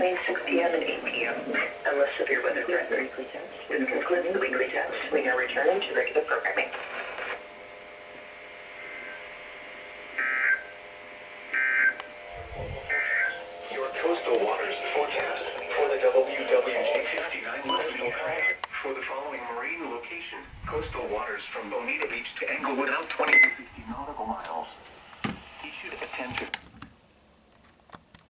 between 6 p.m. and 8 p.m. unless severe weather threatens. This concludes the weekly test. We now return to regular programming. Your coastal waters forecast for the WWJ-59 for the following marine location. Coastal waters from Bonita Beach to Englewood out 20 to 50 nautical miles. Issue attention.